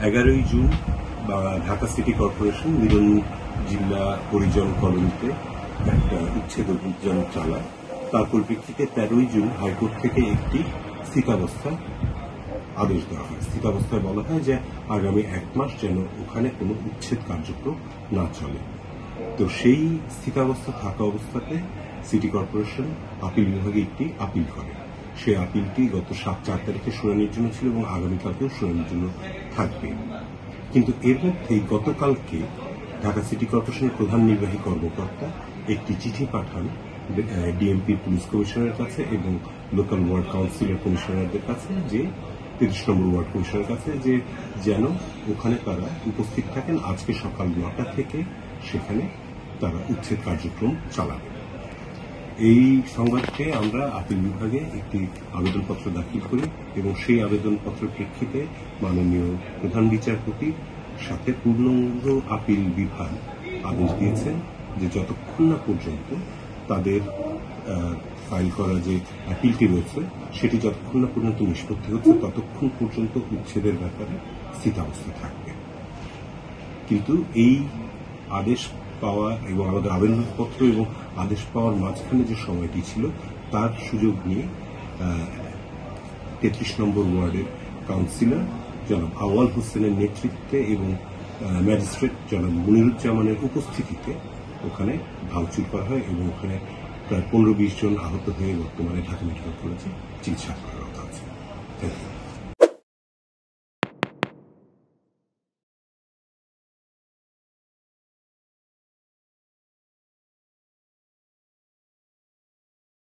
11ই জুন Dhaka city corporation Miranjilla পরিজন কলোনিতে একটা উচ্ছেদ অভিযান চালায়। তার পরিপ্রেক্ষিতে 13ই জুন হাইকোর্ট থেকে একটি স্থিতাবস্থা আদেশ দেওয়া হয়। স্থিতাবস্থায় বলা হয় যে আগামী 1 মাস যেন ওখানে কোনো উচ্ছেদ কার্যক্রম না চলে। তো সেই স্থিতাবস্থা থাকা অবস্থাতে সিটি কর্পোরেশন আপিল বিভাগে একটি আপিল করে। সেই আপিলটি গত 4 তারিখে শুনানির জন্য ছিল এবং আগামীকালকেও শুনানির জন্য থাকবে। কিন্তু এর মধ্যেই গতকালকে ঢাকা সিটি কর্পোরেশনের প্রধান নির্বাহী কর্মকর্তা একটি চিঠি পাঠান ডিএমপি পুলিশ কমিশনারের কাছে এবং লোকাল ওয়ার্ড কাউন্সিলের কমিশনারদের কাছে, যে 30 নম্বর ওয়ার্ড কমিশনারের কাছে, যে যেন ওখানে তারা উপস্থিত থাকেন আজকে সকাল 9টা থেকে সেখানে তারা উচ্ছেদ কার্যক্রম চালাবে। এই সংবাদকে আমরা আপিল বিভাগে একটি আবেদনপত্র দাখিল করি এবং সেই আবেদনপত্রের প্রেক্ষিতে মাননীয় প্রধান বিচারপতির সাথে পূর্ণাঙ্গ আপিল বিভাগ আদেশ দিয়েছেন যে যতক্ষণ না পর্যন্ত তাদের ফাইল করা যে আপিলটি রয়েছে সেটি যতক্ষণ না পর্যন্ত নিষ্পত্তি হচ্ছে ততক্ষণ পর্যন্ত উচ্ছেদের ব্যাপারে স্থিতাবস্থা থাকবে। কিন্তু এই আদেশ পাওয়া এবং আমাদের আবেদনপত্র এবং আদেশ পাওয়ার মাঝখানে যে সময়টি ছিল তার সুযোগ নিয়ে 33 নম্বর ওয়ার্ডের কাউন্সিলর জনাব আওয়াল হোসেনের নেতৃত্বে এবং ম্যাজিস্ট্রেট জনাব মুনিরুজ্জামানের উপস্থিতিতে ওখানে ভাঙচুর করা হয় এবং ওখানে প্রায় 15-20 জন আহত হয়ে বর্তমানে ঢাকা মেডিকেল কলেজে চিকিৎসা করার কথা আছে। Thank you.